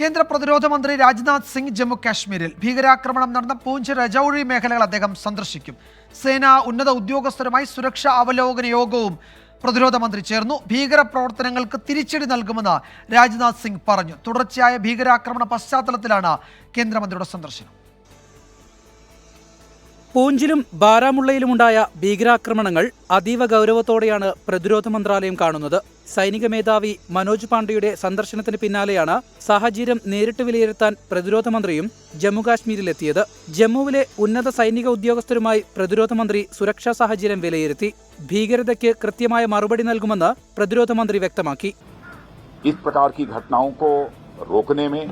കേന്ദ്ര പ്രതിരോധ മന്ത്രി രാജ്നാഥ് സിംഗ് ജമ്മു കാശ്മീരിൽ ഭീകരാക്രമണം നടന്ന പൂഞ്ച് രജൌരി മേഖലകൾ അദ്ദേഹം സന്ദർശിക്കും. സേനാ ഉന്നത ഉദ്യോഗസ്ഥരുമായി സുരക്ഷാ അവലോകന യോഗവും പ്രതിരോധ മന്ത്രി ചേർന്നു. ഭീകര പ്രവർത്തനങ്ങൾക്ക് തിരിച്ചടി നൽകുമെന്ന് രാജ്നാഥ് സിംഗ് പറഞ്ഞു. തുടർച്ചയായ ഭീകരാക്രമണ പശ്ചാത്തലത്തിലാണ് കേന്ദ്രമന്ത്രിയുടെ സന്ദർശനം. പൂഞ്ചിലും ബാരാമുള്ളയിലുമുണ്ടായ ഭീകരാക്രമണങ്ങൾ അതീവ ഗൗരവത്തോടെയാണ് പ്രതിരോധ മന്ത്രാലയം കാണുന്നത്. സൈനിക മേധാവി മനോജ് പാണ്ഡെയുടെ സന്ദർശനത്തിന് പിന്നാലെയാണ് സാഹചര്യം നേരിട്ട് വിലയിരുത്താൻ പ്രതിരോധ മന്ത്രിയും ജമ്മുകാശ്മീരിലെത്തിയത്. ജമ്മുവിലെ ഉന്നത സൈനിക ഉദ്യോഗസ്ഥരുമായി പ്രതിരോധ മന്ത്രി സുരക്ഷാ സാഹചര്യം വിലയിരുത്തി. ഭീകരതയ്ക്ക് കൃത്യമായ മറുപടി നൽകുമെന്ന് പ്രതിരോധ മന്ത്രി വ്യക്തമാക്കി. इस प्रकार की घटनाओं को रोकने में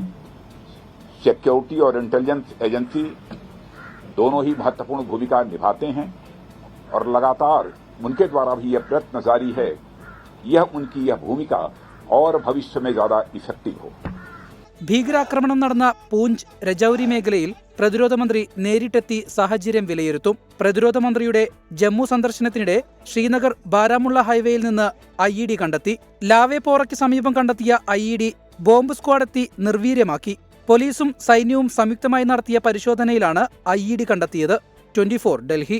सिक्योरिटी और इंटेलिजेंस एजेंसी दोनों ही महत्वपूर्ण भूमिका निभाते हैं और लगातार उनके द्वारा भी यह प्रयत्न जारी है उनकी यह भूमिका और भविष्य में ज्यादा इफेक्टिव हो. ഭീകരാക്രമണം നടന്ന പൂഞ്ച് രജൌരി മേഖലയിൽ പ്രതിരോധ മന്ത്രി നേരിട്ടെത്തി സാഹചര്യം വിലയിരുത്തും. പ്രതിരോധ മന്ത്രിയുടെ ജമ്മു സന്ദർശനത്തിനിടെ ശ്രീനഗർ ബാരാമുള്ള ഹൈവേയിൽ നിന്ന് IED കണ്ടെത്തി. ലാവേപോറയ്ക്ക് സമീപം കണ്ടെത്തിയ IED ബോംബ് സ്ക്വാഡെത്തി നിർവീര്യമാക്കി. പോലീസും സൈന്യവും സംയുക്തമായി നടത്തിയ പരിശോധനയിലാണ് IED കണ്ടെത്തിയത്. 24 ഡൽഹി.